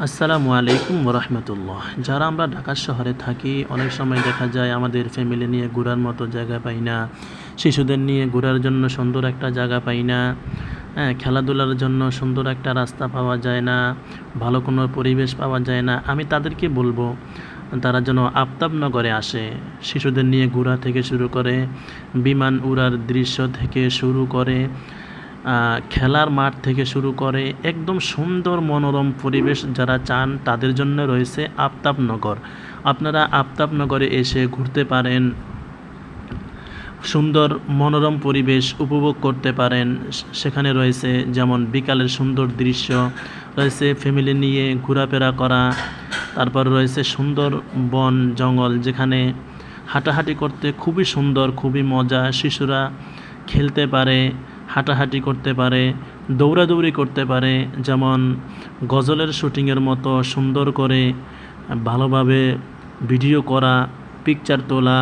আসসালামু আলাইকুম ওরহমতুল্লাহ। যারা আমরা ঢাকা শহরে থাকি, অনেক সময় দেখা যায় আমাদের ফ্যামিলি নিয়ে ঘোরার মতো জায়গা পাই না, শিশুদের নিয়ে ঘোরার জন্য সুন্দর একটা জায়গা পাই না, হ্যাঁ, খেলাধুলার জন্য সুন্দর একটা রাস্তা পাওয়া যায় না, ভালো কোনো পরিবেশ পাওয়া যায় না। আমি তাদেরকে বলবো তারা যেন আফতাবনগরে আসে। শিশুদের নিয়ে ঘোরা থেকে শুরু করে বিমান উড়ার দৃশ্য থেকে শুরু করে খেলার মাঠ থেকে শুরু করে একদম সুন্দর মনোরম পরিবেশ যারা চান তাদের জন্য রয়েছে আফতাবনগর। আপনারা আফতাবনগরে এসে ঘুরতে পারেন, সুন্দর মনোরম পরিবেশ উপভোগ করতে পারেন। সেখানে রয়েছে যেমন বিকালের সুন্দর দৃশ্য, রয়েছে ফ্যামিলি নিয়ে ঘোরাফেরা করা, তারপর রয়েছে সুন্দর বন জঙ্গল যেখানে হাঁটাহাঁটি করতে খুবই সুন্দর, খুবই মজা। শিশুরা খেলতে পারে, হাঁটাহাঁটি করতে পারে, দৌড়াদৌড়ি করতে পারে, যেমন গজলের শুটিংয়ের মতো সুন্দর করে ভালোভাবে ভিডিও করা, পিকচার তোলা,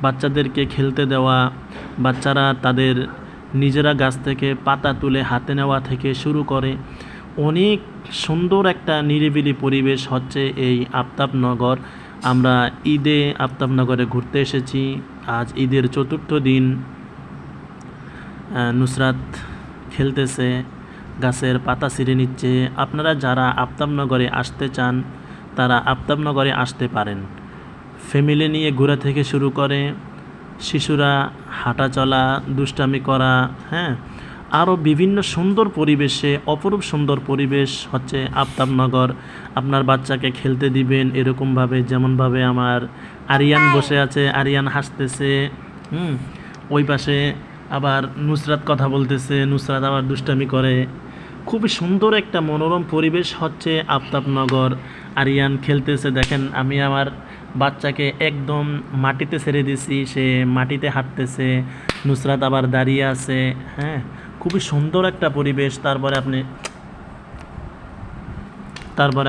বাচ্চাদেরকে খেলতে দেওয়া, বাচ্চারা তাদের নিজেরা গাছ থেকে পাতা তুলে হাতে নেওয়া থেকে শুরু করে অনেক সুন্দর একটা নিরিবিলি পরিবেশ হচ্ছে এই আফতাবনগর। আমরা ঈদে আফতাবনগরে ঘুরতে এসেছি। আজ ঈদের চতুর্থ দিন। নুসরাত খেলতেছে, গাছের পাতা ছিঁড়ে নিচ্ছে। আপনারা যারা আফতাবনগরে আসতে চান তারা আফতাবনগরে আসতে পারেন। ফ্যামিলি নিয়ে ঘোরা থেকে শুরু করে শিশুরা হাঁটা চলা, দুষ্টামি করা, হ্যাঁ, আরও বিভিন্ন সুন্দর পরিবেশে, অপরূপ সুন্দর পরিবেশ হচ্ছে আফতাবনগর। আপনার বাচ্চাকে খেলতে দিবেন এরকমভাবে, যেমনভাবে আমার আরিয়ান বসে আছে, আরিয়ান হাসতেছে, ওই পাশে আবার নুসরাত কথা বলতেছে, নুসরাত আবার দুষ্টামি করে। খুবই সুন্দর একটা মনোরম পরিবেশ হচ্ছে আফতাবনগর। আরিয়ান খেলতেছে, দেখেন আমি আমার বাচ্চাকে একদম মাটিতে ছেড়ে দিছি, সে মাটিতে হাঁটতেছে, নুসরাত আবার দাঁড়িয়ে আছে। হ্যাঁ, খুবই সুন্দর একটা পরিবেশ। তারপরে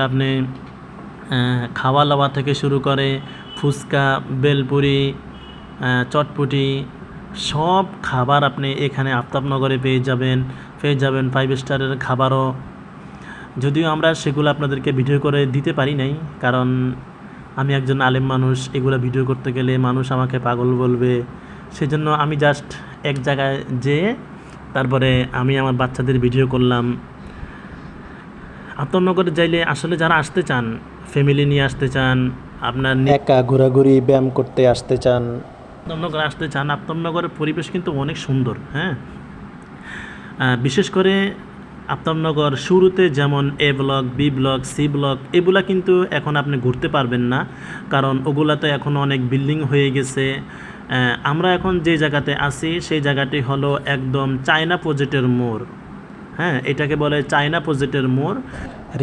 আপনি খাওয়া দাওয়া থেকে শুরু করে ফুচকা, বেলপুরি, চটপটি, সব খাবার আপনি এখানে আফতাবনগরে পেয়ে যাবেন। 5 স্টারের খাবারও, যদিও আমরা সেগুলো আপনাদেরকে ভিডিও করে দিতে পারি নাই, কারণ আমি একজন আলেম মানুষ, এগুলো ভিডিও করতে গেলে মানুষ আমাকে পাগল বলবে। সেজন্য আমি জাস্ট এক জায়গায় যেয়ে তারপরে আমি আমার বাচ্চাদের ভিডিও করলাম। আফতাবনগরে যাইলে আসলে যারা আসতে চান, ফ্যামিলি নিয়ে আসতে চান, আপনার একা ঘোরাঘুরি ব্যায়াম করতে আসতে চান, আফতাবনগর আসতে চান, আফতাবনগরের পরিবেশ কিন্তু অনেক সুন্দর। হ্যাঁ, বিশেষ করে আফতাবনগর শুরুতে যেমন A block, B block, C block এগুলা কিন্তু এখন আপনি ঘুরতে পারবেন না, কারণ ওগুলাতে এখন অনেক বিল্ডিং হয়ে গেছে। আমরা এখন যে জায়গাতে আছি সেই জায়গাটি হলো একদম চায়না প্রজেক্টের মোড়। হ্যাঁ, এটাকে বলে চায়না প্রজেক্টের মোড়।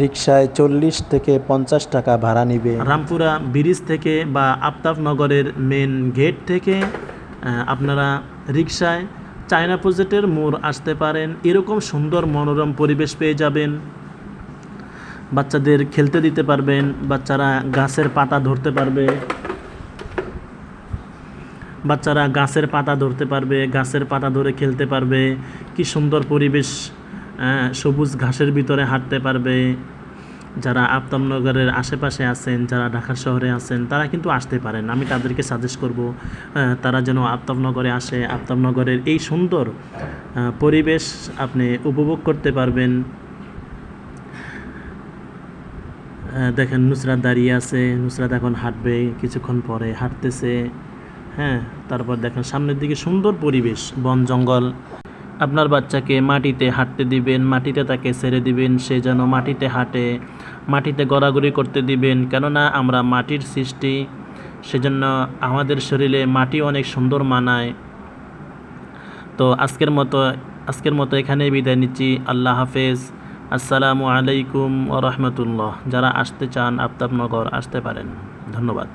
রিকশায় 40 থেকে 50 টাকা ভাড়া নিবে। রামপুরা ব্রিজ থেকে বা আফতাবনগরের মেন গেট থেকে আপনারা রিকশায় চায়না প্রজেক্টের মোড় আসতে পারেন। এরকম সুন্দর মনোরম পরিবেশ পেয়ে যাবেন, বাচ্চাদের খেলতে দিতে পারবেন, বাচ্চারা গাছের পাতা ধরতে পারবে, গাছের পাতা ধরে খেলতে পারবে। কি সুন্দর পরিবেশ, সবুজ ঘাসের ভিতরে হাঁটতে পারবে। যারা আফতাবনগরের আশেপাশে আছেন, যারা ঢাকা শহরে আছেন, তারা কিন্তু আসতে পারেন। আমি তাদেরকে সাজেস্ট করব তারা যেন আফতাবনগরে আসে। আফতাবনগরের এই সুন্দর পরিবেশ আপনি উপভোগ করতে পারবেন। দেখেন নুসরাত দাঁড়িয়ে আছে, নুসরাত এখন হাঁটবে, কিছুক্ষণ পরে হাঁটতেছে। হ্যাঁ, তারপর দেখেন সামনের দিকে সুন্দর পরিবেশ, বন জঙ্গল। আপনার বাচ্চাকে মাটিতে হাঁটতে দিবেন, মাটিতে তাকে ছেড়ে দিবেন, সে যেন মাটিতে হাঁটে, মাটিতে গড়াগড়ি করতে দিবেন, কেননা আমরা মাটির সৃষ্টি, সেজন্য আমাদের শরীরে মাটি অনেক সুন্দর মানায়। তো আজকের মতো এখানেই বিদায় নিচ্ছি। আল্লাহ হাফেজ। আসসালামু আলাইকুম ওয়া রাহমাতুল্লাহ। যারা আসতে চান আফতাবনগর আসতে পারেন। ধন্যবাদ।